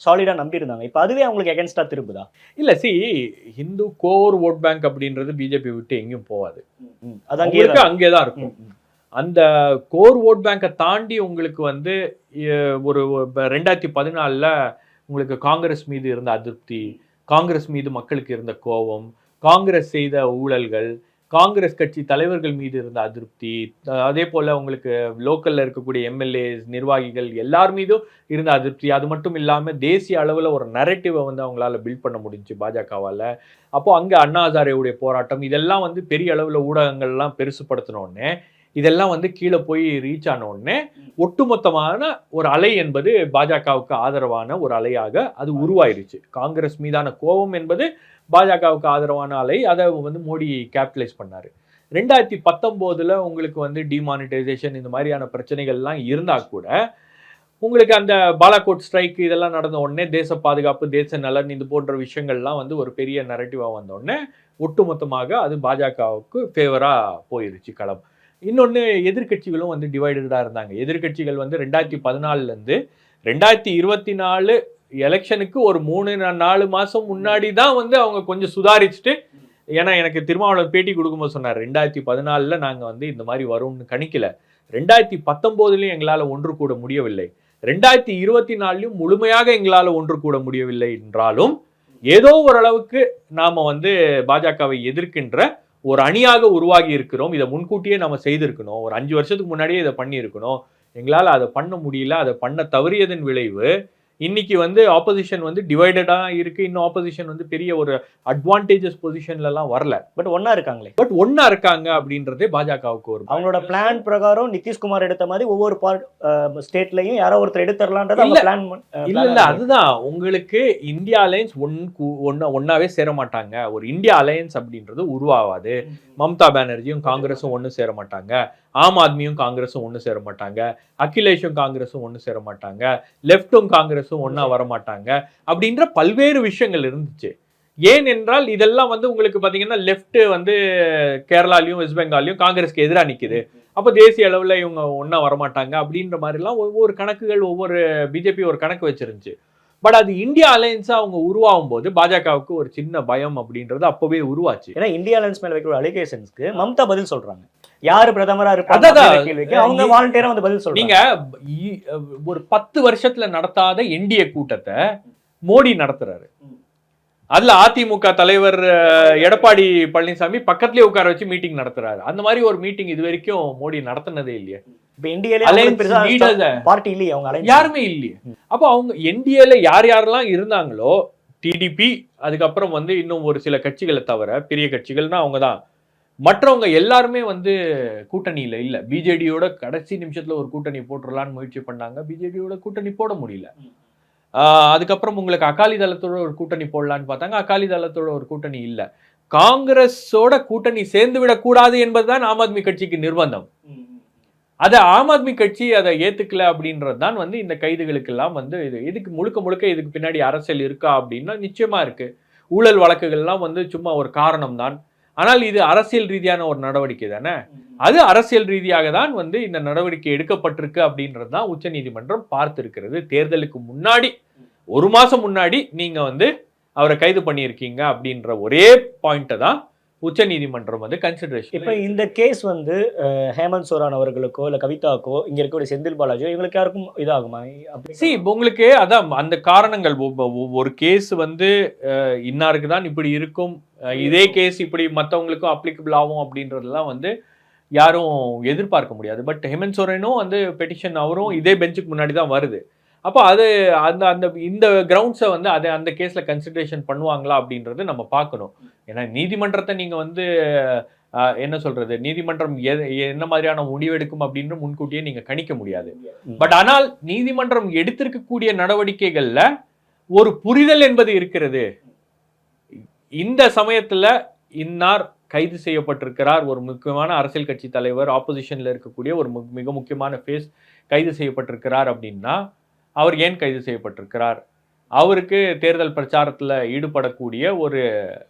சாலிடா நம்பி இருந்தாங்க. இப்ப அதுவே அவங்களுக்கு அகேன்ஸ்டா திரும்புதா? இல்ல, ஹிந்து கோர் ஓட் பேங்க் அப்படின்றது பிஜேபி விட்டு எங்கேயும் போகாது. அது அங்கேதான் இருக்கும். அந்த கோர் ஓட் பேங்கை தாண்டி உங்களுக்கு வந்து ஒரு 2014ல் உங்களுக்கு காங்கிரஸ் மீது இருந்த அதிருப்தி, காங்கிரஸ் மீது மக்களுக்கு இருந்த கோபம், காங்கிரஸ் செய்த ஊழல்கள், காங்கிரஸ் கட்சி தலைவர்கள் மீது இருந்த அதிருப்தி, அதே போல உங்களுக்கு லோக்கல்ல இருக்கக்கூடிய எம்எல்ஏஸ், நிர்வாகிகள் எல்லார் மீதும் இருந்த அதிருப்தி. அது மட்டும் இல்லாம தேசிய அளவுல ஒரு நரேட்டிவை வந்து அவங்களால பில்ட் பண்ண முடிஞ்சு பாஜகவால. அப்போ அங்க அண்ணா ஹசாரேவுடைய போராட்டம் இதெல்லாம் வந்து பெரிய அளவுல ஊடகங்கள்லாம் பெருசுப்படுத்தினோடனே இதெல்லாம் வந்து கீழே போய் ரீச் ஆன உடனே ஒட்டுமொத்தமான ஒரு அலை என்பது பாஜகவுக்கு ஆதரவான ஒரு அலையாக அது உருவாயிருச்சு. காங்கிரஸ் மீதான கோபம் என்பது பாஜகவுக்கு ஆதரவான அலை. அதை வந்து மோடி கேபிட்டலைஸ் பண்ணாரு. 2019ல் உங்களுக்கு வந்து டிமானிட்டைசேஷன் இந்த மாதிரியான பிரச்சனைகள்லாம் இருந்தா கூட உங்களுக்கு அந்த பாலாகோட் ஸ்ட்ரைக் இதெல்லாம் நடந்த உடனே தேச பாதுகாப்பு, தேச நலன் இது போன்ற விஷயங்கள்லாம் வந்து ஒரு பெரிய நரேட்டிவா வந்த உடனே ஒட்டுமொத்தமாக அது பாஜகவுக்கு ஃபேவரா போயிருச்சு களம். இன்னொன்று, எதிர்கட்சிகளும் வந்து டிவைடடாக இருந்தாங்க. எதிர்கட்சிகள் வந்து 2014லேருந்து 2024 எலெக்ஷனுக்கு ஒரு 3-4 மாதம் முன்னாடி தான் வந்து அவங்க கொஞ்சம் சுதாரிச்சுட்டு, ஏன்னா எனக்கு திருமாவளவன் பேட்டி கொடுக்கும்போது சொன்னார், 2014ல் நாங்கள் வந்து இந்த மாதிரி வரும்னு கணிக்கல, 2019லையும் எங்களால் ஒன்று கூட முடியவில்லை, 2024லையும் முழுமையாக எங்களால் ஒன்று கூட முடியவில்லை என்றாலும் ஏதோ ஓரளவுக்கு நாம் வந்து பாஜகவை எதிர்க்கின்ற ஒரு அணியாக உருவாகி இருக்கிறோம். இதை முன்கூட்டியே நம்ம செய்திருக்கணும். ஒரு 5 வருஷத்துக்கு முன்னாடியே இதை பண்ணியிருக்கணும். எங்களால் அதை பண்ண முடியல. அதை பண்ண தவறியதன் விளைவு இன்னைக்கு வந்து ஆப்போசிஷன் வந்து டிவைடடா இருக்கு. இன்னும் ஆப்போசிஷன் வந்து பெரிய ஒரு அட்வான்டேஜஸ் பொசிஷன்லாம் வரல. பட் ஒன்னா இருக்காங்க அப்படின்றதே பாஜகவுக்கு ஒரு அவங்களோட பிளான் பிரகாரம் நிதிஷ்குமார் எடுத்த மாதிரி ஒவ்வொரு ஸ்டேட்லயும் யாரோ ஒருத்தர் எடுத்துடலான்றது பிளான் இல்ல. அதுதான் உங்களுக்கு இந்தியா அலையன்ஸ் ஒன்னாவே சேர மாட்டாங்க. ஒரு இந்தியா அலையன்ஸ் அப்படின்றது உருவாகாது. மம்தா பானர்ஜியும் காங்கிரஸும் ஒன்று சேர மாட்டாங்க, ஆம் ஆத்மியும் காங்கிரஸும் ஒன்று சேர மாட்டாங்க, அகிலேஷும் காங்கிரஸும் ஒன்று சேர மாட்டாங்க, லெப்டும் காங்கிரஸும் ஒன்னா வரமாட்டாங்க அப்படின்ற பல்வேறு விஷயங்கள் இருந்துச்சு. ஏன் என்றால் இதெல்லாம் வந்து உங்களுக்கு பாத்தீங்கன்னா லெப்ட் வந்து கேரளாலையும் வெஸ்ட் பெங்காலையும் காங்கிரஸ்க்கு எதிராக நிக்குது. அப்போ தேசிய அளவுல இவங்க ஒன்னா வரமாட்டாங்க அப்படின்ற மாதிரிலாம் ஒவ்வொரு கணக்குகள், ஒவ்வொரு பிஜேபி ஒரு கணக்கு வச்சிருந்துச்சு. பட் அது இந்தியா அலையன்ஸா அவங்க உருவாகும் போது பாஜகவுக்கு ஒரு சின்ன பயம் அப்படின்றது அப்பவே உருவாச்சு. ஏன்னா இந்தியா அலையன்ஸ் மேல வைக்கிற அலிகேஷன்ஸ்க்கு மம்தா பதில் சொல்றாங்க. யாரு பிரதமரா இருப்பாங்க அவங்க வாலண்டியரா வந்து பதில் சொல்றாங்க. நீங்க ஒரு 10 வருஷத்துல நடத்தாத என்டிஏ கூட்டத்தை மோடி நடத்துறாரு. அதுல அதிமுக தலைவர் எடப்பாடி பழனிசாமி பக்கத்துலயே உட்கார வச்சு மீட்டிங் நடத்துறாரு. அந்த மாதிரி ஒரு மீட்டிங் இது வரைக்கும் மோடி நடத்தினதே இல்லையே. இப்ப என்டிஏல பார்ட்டி இல்லையே, அவங்க யாருமே இல்லையே. அப்போ அவங்க என்டிஏல யார் யாரெல்லாம் இருந்தாங்களோ, டிடிபி, அதுக்கப்புறம் வந்து இன்னும் ஒரு சில கட்சிகளை தவிர பெரிய கட்சிகள்னா அவங்க தான். மற்றவங்க எல்லாருமே வந்து கூட்டணியில இல்ல. பிஜேடியோட கடைசி நிமிஷத்துல ஒரு கூட்டணி போட்டுடலான்னு முயற்சி பண்ணாங்க. பிஜேடியோட கூட்டணி போட முடியல. அதுக்கப்புறம் உங்களுக்கு அகாலி தளத்தோட ஒரு கூட்டணி போடலான்னு பார்த்தாங்க. அகாலி தளத்தோட ஒரு கூட்டணி இல்ல. காங்கிரஸோட கூட்டணி சேர்ந்து விடக்கூடாது என்பதுதான் ஆம் ஆத்மி கட்சிக்கு நிர்பந்தம். அதை ஆம் ஆத்மி கட்சி அதை ஏத்துக்கல அப்படின்றது தான் வந்து இந்த கைதுகளுக்கெல்லாம் வந்து இதுக்கு முழுக்க இதுக்கு பின்னாடி அரசியல் இருக்கா அப்படின்னா நிச்சயமா இருக்கு. ஊழல் வழக்குகள்லாம் வந்து சும்மா ஒரு காரணம் தான். ஆனால் இது அரசியல் ரீதியான ஒரு நடவடிக்கை தானே. அது அரசியல் ரீதியாக தான் வந்து இந்த நடவடிக்கை எடுக்கப்பட்டிருக்கு அப்படின்றது தான் உச்ச நீதிமன்றம் பார்த்திருக்கிறது. தேர்தலுக்கு முன்னாடி 1 மாசம் முன்னாடி நீங்க வந்து அவரை கைது பண்ணியிருக்கீங்க அப்படின்ற ஒரே பாயிண்ட்டை தான் உச்ச நீதிமன்றம் வந்து கன்சிடரேஷன். இப்ப இந்த கேஸ் வந்து ஹேமந்த் சோரான் அவர்களுக்கோ இல்ல கவிதாக்கோ இங்க இருக்கக்கூடிய செந்தில் பாலாஜியோ இவங்களுக்கு யாருக்கும் இதாகுமா? உங்களுக்கு அதான் அந்த காரணங்கள், ஒரு கேஸ் வந்து இன்னாருக்கு தான் இப்படி இருக்கும், இதே கேஸ் இப்படி மற்றவங்களுக்கும் அப்ளிகபிள் ஆகும் அப்படின்றதெல்லாம் வந்து யாரும் எதிர்பார்க்க முடியாது. பட் ஹேமந்த் சோரனும் வந்து பெட்டிஷன் அவரும் இதே பெஞ்சுக்கு முன்னாடி தான் வருது. அப்போ அது அந்த அந்த இந்த கிரவுண்ட்ஸை வந்து அதை அந்த கேஸில் கன்சிடரேஷன் பண்ணுவாங்களா அப்படின்றது நம்ம பார்க்கணும். ஏன்னா நீதிமன்றத்தை நீங்கள் வந்து என்ன சொல்றது, நீதிமன்றம் என்ன மாதிரியான முடிவெடுக்கும் அப்படின்னு முன்கூட்டியே நீங்கள் கணிக்க முடியாது. பட் ஆனால் நீதிமன்றம் எடுத்திருக்கக்கூடிய நடவடிக்கைகளில் ஒரு புரிதல் என்பது இருக்கிறது. இந்த சமயத்தில் இன்னார் கைது செய்யப்பட்டிருக்கிறார், ஒரு முக்கியமான அரசியல் கட்சி தலைவர், ஆப்போசிஷன்ல இருக்கக்கூடிய ஒரு மிக முக்கியமான ஃபேஸ் கைது செய்யப்பட்டிருக்கிறார் அப்படின்னா அவர் ஏன் கைது செய்யப்பட்டிருக்கிறார், அவருக்கு தேர்தல் பிரச்சாரத்தில் ஈடுபடக்கூடிய ஒரு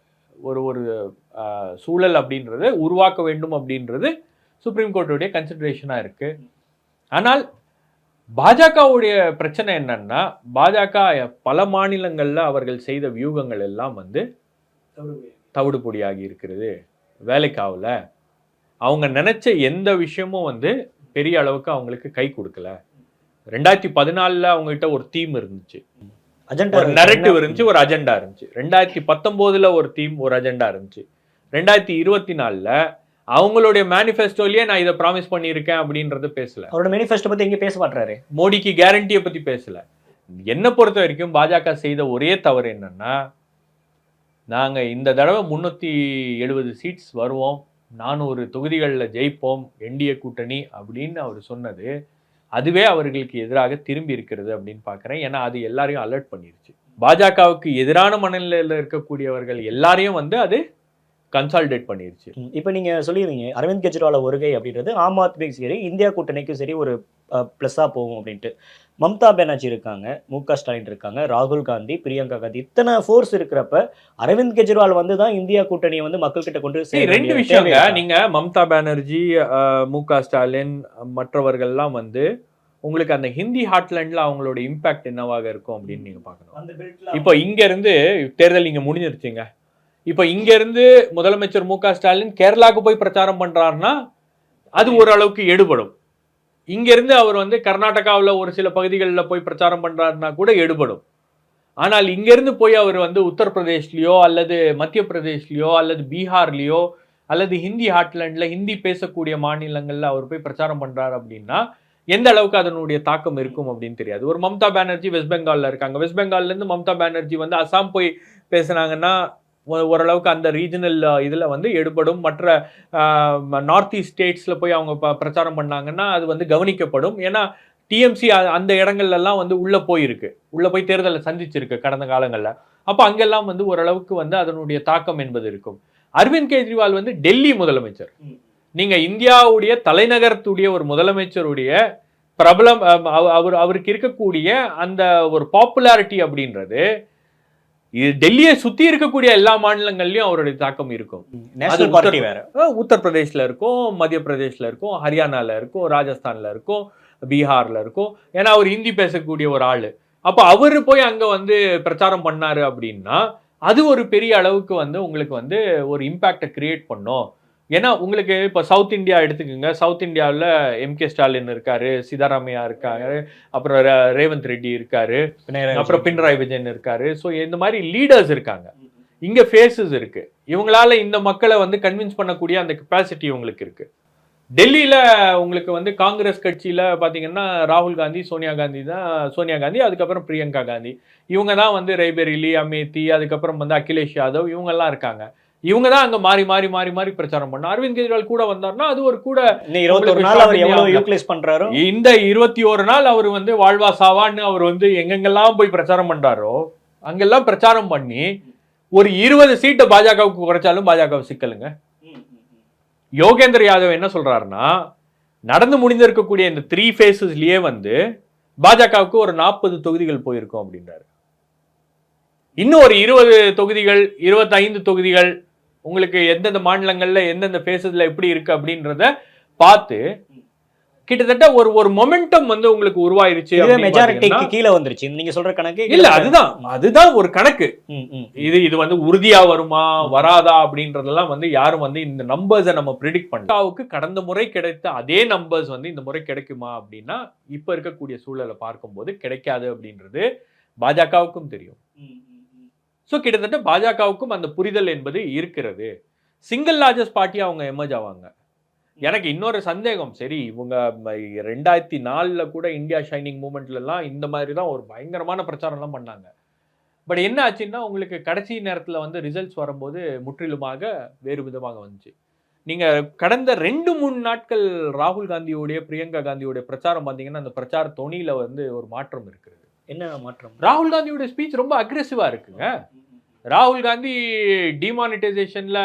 ஒரு ஒரு சூழல் அப்படின்றது உருவாக்க வேண்டும் அப்படின்றது சுப்ரீம் கோர்ட்டுடைய கன்சிடரேஷனாக இருக்கு. ஆனால் பாஜகவுடைய பிரச்சனை என்னன்னா, பாஜக பல மாநிலங்களில் அவர்கள் செய்த வியூகங்கள் எல்லாம் வந்து தவிடுபொடியாகி இருக்கிறது, வேலைக்காகல. அவங்க நினைச்ச எந்த விஷயமும் வந்து பெரிய அளவுக்கு அவங்களுக்கு கை கொடுக்கல. 2014 அவங்ககிட்ட ஒரு தீம் இருந்துச்சு, ஒரு நரேட்டிவ் இருந்துச்சு, ஒரு அஜெண்டா இருந்துச்சு. 2019 ஒரு தீம், ஒரு அஜெண்டா இருந்துச்சு. 2024 அவங்களுடைய மேனிஃபெஸ்டோலயே நான் இதை ப்ராமிஸ் பண்ணியிருக்கேன் அப்படின்றத பேசல. அவரோட மேனிஃபெஸ்டோ பத்தி எங்க பேச மாட்டாரு, மோடிக்கு கேரண்டியை பத்தி பேசல. என்ன பொறுத்த வரைக்கும் பாஜக செய்த ஒரே தவறு என்னன்னா, நாங்க இந்த தடவை 370 சீட்ஸ் வருவோம், 400 தொகுதிகளில் ஜெயிப்போம் என்டிஏ கூட்டணி அப்படின்னு அவர் சொன்னது, அதுவே அவர்களுக்கு எதிராக திரும்பி இருக்கிறது அப்படின்னு பார்க்குறேன். ஏன்னா அது எல்லாரையும் அலர்ட் பண்ணிருச்சு. பாஜகவுக்கு எதிரான மனநிலையில் இருக்கக்கூடியவர்கள் எல்லாரையும் வந்து அது கன்சால்டேட் பண்ணிருச்சு. இப்போ நீங்க சொல்லிடுறீங்க அரவிந்த் கெஜ்ரிவால் வருகை அப்படின்றது ஆம் ஆத்மிக்கு சரி இந்தியா கூட்டணிக்கும் சரி ஒரு ப்ளஸ்ஸாக போகும் அப்படின்ட்டு. மம்தா பானர்ஜி இருக்காங்க, முக ஸ்டாலின் இருக்காங்க, ராகுல் காந்தி, பிரியங்கா காந்தி, இத்தனை ஃபோர்ஸ் இருக்கிறப்ப அரவிந்த் கெஜ்ரிவால் வந்து தான் இந்தியா கூட்டணியை வந்து மக்கள் கிட்ட கொண்டு ரெண்டு விஷயங்க. நீங்க மம்தா பானர்ஜி, முக ஸ்டாலின் மற்றவர்கள்லாம் வந்து உங்களுக்கு அந்த ஹிந்தி ஹார்ட்லேண்ட்ல அவங்களோட இம்பாக்ட் என்னவாக இருக்கும் அப்படின்னு நீங்க பார்க்கணும். இப்போ இங்க இருந்து தேர்தல் இங்க முடிஞ்சிருச்சுங்க. இப்போ இங்க இருந்து முதலமைச்சர் முக ஸ்டாலின் கேரளாவுக்கு போய் பிரச்சாரம் பண்றாருன்னா அது ஓரளவுக்கு எடுபடும். இங்க இருந்து அவர் வந்து கர்நாடகாவில் ஒரு சில பகுதிகளில் போய் பிரச்சாரம் பண்றாருன்னா கூட எடுபடும். ஆனால் இங்க இருந்து போய் அவர் வந்து உத்தரப்பிரதேஷ்லயோ அல்லது மத்திய பிரதேஷ்லயோ அல்லது பீகார்லயோ அல்லது ஹிந்தி ஹார்ட்லேண்ட்ல ஹிந்தி பேசக்கூடிய மாநிலங்கள்ல அவர் போய் பிரச்சாரம் பண்றாரு அப்படின்னா எந்த அளவுக்கு அதனுடைய தாக்கம் இருக்கும் அப்படின்னு தெரியாது. ஒரு மம்தா பானர்ஜி வெஸ்ட் பெங்கால்ல இருக்காங்க, வெஸ்ட் பெங்கால்ல இருந்து மம்தா பானர்ஜி வந்து அசாம் போய் பேசுனாங்கன்னா ஓரளவுக்கு அந்த ரீஜனல் இதில் வந்து எடுபடும். மற்ற நார்த் ஈஸ்ட் ஸ்டேட்ஸில் போய் அவங்க பிரச்சாரம் பண்ணாங்கன்னா அது வந்து கவனிக்கப்படும். ஏன்னா டிஎம்சி அந்த இடங்கள்லாம் வந்து உள்ளே போய் தேர்தலை சந்திச்சிருக்கு கடந்த காலங்களில். அப்போ அங்கெல்லாம் வந்து ஓரளவுக்கு வந்து அதனுடைய தாக்கம் என்பது இருக்கும். அரவிந்த் கெஜ்ரிவால் வந்து டெல்லி முதலமைச்சர். நீங்க இந்தியாவுடைய தலைநகரத்துடைய ஒரு முதலமைச்சருடைய பிரபலம், அவருக்கு இருக்கக்கூடிய அந்த ஒரு பாப்புலாரிட்டி அப்படின்றது இது டெல்லியை சுத்தி இருக்கக்கூடிய எல்லா மாநிலங்கள்லயும் அவருடைய தாக்கம் இருக்கும். உத்தரப்பிரதேஷ்ல இருக்கும், மத்திய பிரதேஷ்ல இருக்கும், ஹரியானால இருக்கும், ராஜஸ்தான்ல இருக்கும், பீகார்ல இருக்கும். ஏன்னா அவர் ஹிந்தி பேசக்கூடிய ஒரு ஆளு. அப்ப அவரு போய் அங்க வந்து பிரச்சாரம் பண்ணாரு அப்படின்னா அது ஒரு பெரிய அளவுக்கு வந்து உங்களுக்கு வந்து ஒரு இம்பாக்டை கிரியேட் பண்ணும். ஏன்னா உங்களுக்கு இப்போ சவுத் இந்தியா எடுத்துக்கோங்க. சவுத் இந்தியாவில் எம்கே ஸ்டாலின் இருக்காரு, சிதாராமையா இருக்காரு, அப்புறம் ரேவந்த் ரெட்டி இருக்காரு, அப்புறம் பினராயி விஜயன் இருக்காரு. ஸோ இந்த மாதிரி லீடர்ஸ் இருக்காங்க, இங்க ஃபேஸஸ் இருக்கு. இவங்களால இந்த மக்களை வந்து கன்வின்ஸ் பண்ணக்கூடிய அந்த கெப்பாசிட்டி இவங்களுக்கு இருக்கு. டெல்லியில உங்களுக்கு வந்து காங்கிரஸ் கட்சியில பாத்தீங்கன்னா ராகுல் காந்தி, சோனியா காந்தி, அதுக்கப்புறம் பிரியங்கா காந்தி, இவங்க தான் வந்து ரேபரேலி, அமேத்தி, அதுக்கப்புறம் வந்து அகிலேஷ் யாதவ், இவங்க எல்லாம் இருக்காங்க. இவங்க தான் அங்க மாறி மாறி மாறி மாறி பிரச்சாரம் பண்ண. அரவிந்த் கெஜ்ரிவால் கூட வந்தாருன்னா அது ஒரு கூட இன்னும் 21 நாள் அவர் எவ்வளவு யூட்டிலைஸ் பண்றாரோ, இந்த 21 நாள் அவர் வந்து வாழ்வா சாவான்னு அவர் வந்து எங்கெங்கெல்லாம் போய் பிரச்சாரம் பண்றாரோ அங்கெல்லாம் பிரச்சாரம் பண்ணி ஒரு 20 சீட்டை பாஜகவுக்கு குறைச்சாலும் பாஜக சிக்கலுங்க. யோகேந்திர யாதவ் என்ன சொல்றாருன்னா, நடந்து முடிந்திருக்கக்கூடிய இந்த 3 ஃபேஸஸ்லயே வந்து பாஜகவுக்கு ஒரு 40 தொகுதிகள் போயிருக்கும் அப்படின்றாரு. இன்னும் ஒரு 20 தொகுதிகள், 25 தொகுதிகள் உங்களுக்கு எந்தெந்த மாநிலங்கள்ல எந்தெந்த ஃபேஸஸ்ல எப்படி இருக்கு அப்படின்றத பார்த்து கிட்டத்தட்ட ஒரு மொமெண்டம் வந்து உங்களுக்கு உருவாயிருச்சு. மெஜாரிட்டிக்கு கீழ வந்துருச்சு நீங்க சொல்ற கணக்கு இல்ல. அதுதான் ஒரு கணக்கு. இது வந்து உறுதியா வருமா வராதா அப்படின்றதெல்லாம் வந்து யாரும் வந்து இந்த நம்பர்ஸை நம்ம ப்ரிடிக்ட் பண்ணாவுக்கு கடந்த முறை கிடைத்த அதே நம்பர்ஸ் வந்து இந்த முறை கிடைக்குமா அப்படின்னா இப்ப இருக்கக்கூடிய சூழலை பார்க்கும்போது கிடைக்காது அப்படின்றது பாஜகவுக்கும் தெரியும். சோ கிட்டத்தட்ட பாஜகவுக்கும் அந்த புரிதல் என்பது இருக்கிறது. சிங்கிள் லார்ஜஸ்ட் பார்ட்டி அவங்க எமர்ஜ் ஆவாங்க. எனக்கு இன்னொரு சந்தேகம், சரி இவங்க 2004 கூட இந்தியா ஷைனிங் மூமெண்ட்ல எல்லாம் இந்த மாதிரி தான் ஒரு பயங்கரமான பிரச்சாரம் எல்லாம் பண்ணாங்க. பட் என்ன ஆச்சுன்னா உங்களுக்கு கடைசி நேரத்துல வந்து ரிசல்ட்ஸ் வரும்போது முற்றிலுமாக வேறு விதமாக வந்துச்சு. நீங்க கடந்த 2-3 நாட்கள் ராகுல் காந்தியோடைய பிரியங்கா காந்தியோடைய பிரச்சாரம் பார்த்தீங்கன்னா அந்த பிரச்சார தொனியில வந்து ஒரு மாற்றம் இருக்கிறது. என்ன மாற்றம்? ராகுல் காந்தியோட ஸ்பீச் ரொம்ப அக்ரெசிவா இருக்குங்க. ராகுல் காந்தி டிமானிட்டைசேஷன்ல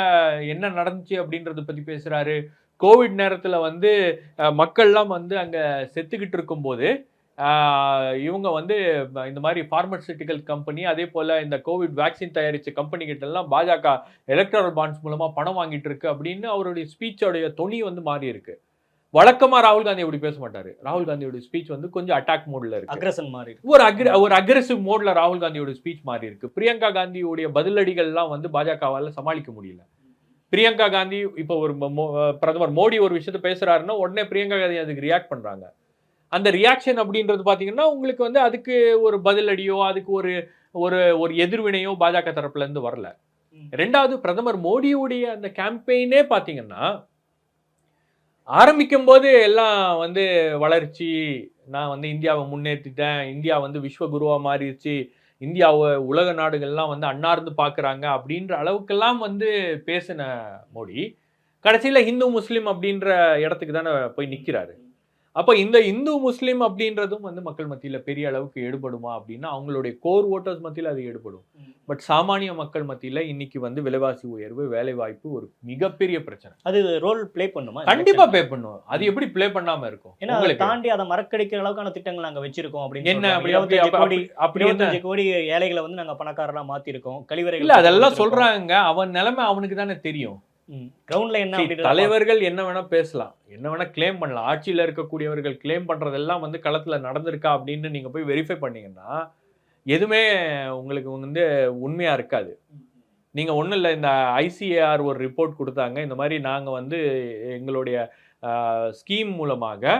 என்ன நடந்துச்சு அப்படின்றத பத்தி பேசுறாரு. கோவிட் நேரத்துல வந்து மக்கள்லாம் வந்து அங்க செத்துக்கிட்டு இருக்கும்போது இவங்க வந்து இந்த மாதிரி பார்மசூட்டிக்கல் கம்பெனி அதே போல இந்த கோவிட் வேக்சின் தயாரிச்ச கம்பெனி கிட்ட எல்லாம் பாஜக எலக்ட்ரல் பாண்ட்ஸ் மூலமா பணம் வாங்கிட்டு இருக்கு அப்படின்னு அவருடைய ஸ்பீச்சோடைய தொனி வந்து மாறி இருக்கு. வழக்கமா ராகுல் காந்தி அப்படி பேச மாட்டாரு. ராகுல் காந்தியோட ஸ்பீச் வந்து கொஞ்சம் அட்டாக் மோட்ல இருக்கு. அக்ரஷன் மாறி ஒரு அக்ரெசிவ் மோட்ல ராகுல் காந்தியோட ஸ்பீச் மாறி இருக்கு. பிரியங்கா காந்தியோட பதிலடிகள் எல்லாம் வந்து பாஜகவால சமாளிக்க முடியல. பிரியங்கா காந்தி இப்போ ஒரு பிரதமர் மோடி ஒரு விஷயத்த பேசுறாருன்னா உடனே பிரியங்கா காந்தி அதுக்கு ரியாக்ட் பண்றாங்க. அந்த ரியாக்ஷன் அப்படின்றது பாத்தீங்கன்னா உங்களுக்கு வந்து அதுக்கு ஒரு பதிலடியோ அதுக்கு ஒரு ஒரு ஒரு எதிர்வினையோ பாஜக தரப்புல இருந்து வரல. ரெண்டாவது பிரதமர் மோடியுடைய அந்த கேம்பெயினே பாத்தீங்கன்னா ஆரம்பிக்கும் போது எல்லாம் வந்து வளர்ச்சி, நான் வந்து இந்தியாவை முன்னேற்றிட்டேன், இந்தியா வந்து விஸ்வகுருவா மாறிடுச்சு, இந்தியாவை உலக நாடுகள்லாம் வந்து அண்ணார்ந்து பார்க்குறாங்க அப்படின்ற அளவுக்கெல்லாம் வந்து பேசின மோடி கடைசியில் ஹிந்து முஸ்லீம் அப்படின்ற இடத்துக்கு தானே போய் நிற்கிறாரு. அப்போ இந்த இந்து முஸ்லீம் அப்படின்றதும் வந்து மக்கள் மத்தியில் பெரிய அளவுக்கு எடுபடுமா அப்படின்னா அவங்களுடைய கோர் ஓட்டர்ஸ் மத்தியில் அது எடுபடும். பட் சாமானிய மக்கள் மத்தியில் இன்னைக்கு வந்து விலைவாசி உயர்வு, வேலை வாய்ப்பு ஒரு மிகப்பெரிய பிரச்சனை. அது ரோல் பிளே பண்ணுமா? கண்டிப்பா பிளே பண்ணும். அது எப்படி பிளே பண்ணாம இருக்கும்? ஏன்னா அதை தாண்டி அதை மறக்கடிக்கிற அளவுக்கான திட்டங்கள் நாங்க வச்சிருக்கோம் அப்படின்னு என்ன 25 கோடி ஏழைகளை வந்து நாங்க பணக்காரனா மாத்திருக்கோம். கழிவறை இல்ல அதெல்லாம் சொல்றாங்க. அவன் நிலைமை அவனுக்கு தானே தெரியும். கிரவுண்ட்ல என்ன தலைவர்கள் என்ன வேணா பேசலாம், என்ன வேணா கிளைம் பண்ணலாம். ஆட்சியில இருக்கக்கூடியவர்கள் கிளைம் பண்றதெல்லாம் வந்து களத்துல நடந்திருக்கா அப்படின்னு நீங்க போய் வெரிஃபை பண்ணீங்கன்னா எதுவுமே உங்களுக்கு வந்து உண்மையா இருக்காது. நீங்க ஒண்ணும் இல்லை, இந்த ஐசிஏஆர் ஒரு ரிப்போர்ட் கொடுத்தாங்க. இந்த மாதிரி நாங்க வந்து எங்களுடைய ஸ்கீம் மூலமாக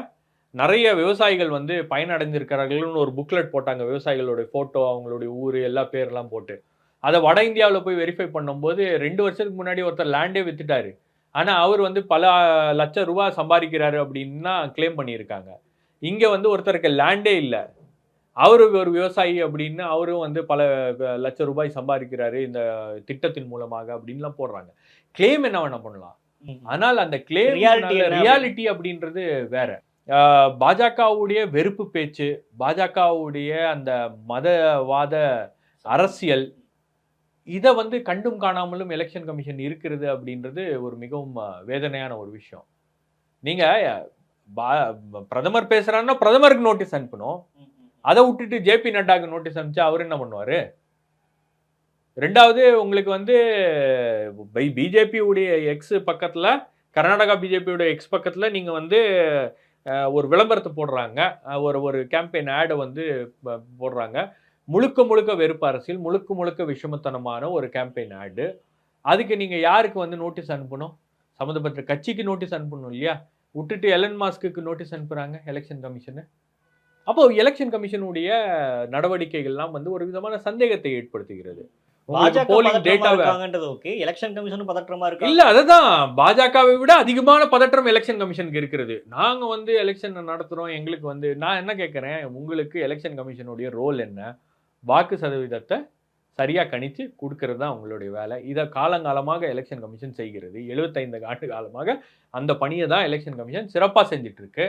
நிறைய விவசாயிகள் வந்து பயனடைஞ்சிருக்கிறார்கள்னு ஒரு புக்லெட் போட்டாங்க. விவசாயிகளுடைய போட்டோ, அவங்களுடைய ஊர், எல்லா பேரெல்லாம் போட்டு அதை வட இந்தியாவில் போய் வெரிஃபை பண்ணும்போது 2 வருஷத்துக்கு முன்னாடி ஒருத்தர் லேண்டே வித்துட்டாரு. ஆனா அவர் வந்து பல லட்சம் ரூபாய் சம்பாதிக்கிறாரு அப்படின்னா கிளைம் பண்ணியிருக்காங்க. இங்க வந்து ஒருத்தருக்கு லேண்டே இல்லை, அவரு ஒரு விவசாயி அப்படின்னு அவரும் வந்து பல லட்சம் ரூபாய் சம்பாதிக்கிறாரு இந்த திட்டத்தின் மூலமாக அப்படின்லாம் போடுறாங்க. கிளைம் என்ன வேணா பண்ணலாம். ஆனால் அந்த கிளைம் ரியாலிட்டி அப்படின்றது வேற. பாஜகவுடைய வெறுப்பு பேச்சு, பாஜகவுடைய அந்த மதவாத அரசியல், இதை வந்து கண்டும் காணாமலும் எலெக்ஷன் கமிஷன் இருக்கிறது அப்படின்றது ஒரு மிகவும் வேதனையான ஒரு விஷயம். நீங்க பிரதமர் பேசுறாருன்னா பிரதமருக்கு நோட்டீஸ் அனுப்பணும். அதை விட்டுட்டு ஜேபி நட்டாக்கு நோட்டீஸ் அனுப்பிச்சா அவர் என்ன பண்ணுவாரு? ரெண்டாவது உங்களுக்கு வந்து பிஜேபி உடைய எக்ஸ் பக்கத்துல, கர்நாடகா பிஜேபியோட எக்ஸ் பக்கத்துல நீங்க வந்து ஒரு விளம்பரத்தை போடுறாங்க, ஒரு கேம்பெயின் ஆடை வந்து போடுறாங்க. முழுக்க முழுக்க வெறுப்பு அரசியல், முழுக்க முழுக்க விஷமத்தனமான ஒரு கேம்பெயின் ஆடு. அதுக்கு நீங்க யாருக்கு வந்து நோட்டீஸ் அனுப்பணும்? சம்மந்தப்பட்ட கட்சிக்கு நோட்டீஸ் அனுப்பணும் இல்லையா? விட்டுட்டு எலன் மாஸ்க்கு நோட்டீஸ் அனுப்புறாங்க எலெக்ஷன் கமிஷனு. அப்போ எலெக்ஷன் கமிஷனுடைய நடவடிக்கைகள்லாம் வந்து ஒரு விதமான சந்தேகத்தை ஏற்படுத்துகிறது. உங்களுக்கு பாஜக போலிங் பதற்றமா டேட்டாவை இருக்காங்கன்றது ஓகே, எலெக்ஷன் கமிஷனும் பதற்றமா இருக்கா? இல்ல அதுதான் பாஜகவை விட அதிகமான பதற்றம் எலெக்ஷன் கமிஷனுக்கு இருக்கிறது. நாங்க வந்து எலெக்ஷன் நடத்துறோம், எங்களுக்கு வந்து நான் என்ன கேட்கிறேன், உங்களுக்கு எலெக்ஷன் கமிஷனுடைய ரோல் என்ன? வாக்கு சதவீதத்தை சரியா கணிச்சு குடுக்கிறது தான் உங்களுடைய வேலை. இத காலங்காலமாக எலெக்ஷன் கமிஷன் செய்கிறது. 75 ஆண்டு காலமாக அந்த பணிய தான் எலெக்ஷன் கமிஷன் சிறப்பா செஞ்சுட்டு இருக்கு.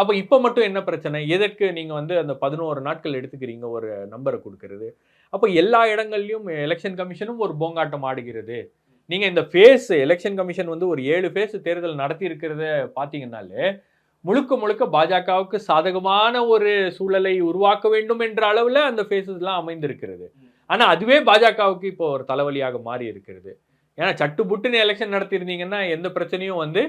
அப்ப இப்ப மட்டும் என்ன பிரச்சனை? எதற்கு நீங்க வந்து அந்த 11 நாட்கள் எடுத்துக்கிறீங்க ஒரு நம்பர குடுக்கிறது? அப்ப எல்லா இடங்கள்லயும் எலெக்ஷன் கமிஷனும் ஒரு போங்காட்டம் ஆடுகிறது. நீங்க இந்த ஃபேஸ் எலெக்ஷன் கமிஷன் வந்து ஒரு 7 ஃபேஸ் தேர்தல் நடத்தி இருக்கிறத பார்த்தீங்கன்னாலே, முழுக்க முழுக்க பாஜகவுக்கு சாதகமான ஒரு சூழலை உருவாக்க வேண்டும் என்ற அளவுல அந்த ஃபேஸஸ்லாம் அமைந்திருக்கிறது. ஆனா அதுவே பாஜகவுக்கு இப்போ ஒரு தலைவலியாக மாறி இருக்கிறது. ஏன்னா சட்டு புட்டுன்னு எலெக்ஷன் நடத்தியிருந்தீங்கன்னா எந்த பிரச்சனையும் வந்து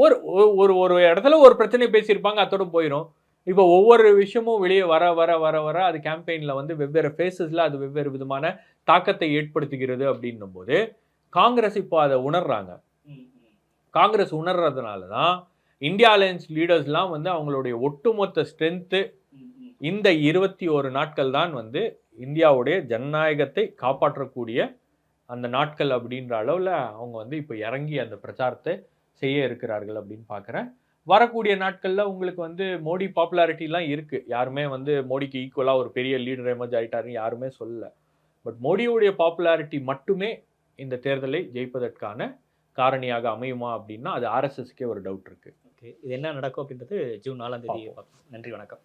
ஒரு ஒரு ஒரு இடத்துல ஒரு பிரச்சனையை பேசியிருப்பாங்க, அத்தோட போயிரும். இப்போ ஒவ்வொரு விஷயமும் வெளியே வர வர வர வர அது கேம்பெயின்ல வந்து வெவ்வேறு ஃபேஸஸ்ல அது வெவ்வேறு விதமான தாக்கத்தை ஏற்படுத்துகிறது அப்படின்னும்போது காங்கிரஸ் இப்போ அதை உணர்றாங்க. காங்கிரஸ் உணர்றதுனால தான் இந்தியா அலையன்ஸ் லீடர்ஸ்லாம் வந்து அவங்களுடைய ஒட்டுமொத்த ஸ்ட்ரென்த்து இந்த 21 நாட்கள் தான் வந்து இந்தியாவுடைய ஜனநாயகத்தை காப்பாற்றக்கூடிய அந்த நாட்கள் அப்படின்ற அளவில் அவங்க வந்து இப்போ இறங்கி அந்த பிரச்சாரத்தை செய்ய இருக்கிறார்கள் அப்படின்னு பார்க்குறேன். வரக்கூடிய நாட்களில் உங்களுக்கு வந்து மோடி பாப்புலாரிட்டிலாம் இருக்குது. யாருமே வந்து மோடிக்கு ஈக்குவலாக ஒரு பெரிய லீடர் எமர்ஜ் ஆகிட்டாருன்னு யாருமே சொல்லலை. பட் மோடியுடைய பாப்புலாரிட்டி மட்டுமே இந்த தேர்தலை ஜெயிப்பதற்கான காரணியாக அமையுமா அப்படின்னா அது ஆர்எஸ்எஸ்க்கே ஒரு டவுட் இருக்குது. ஓகே, இது என்ன நடக்கும் அப்படின்றது ஜூன் 4ஆம் தேதி பார்ப்போம். நன்றி, வணக்கம்.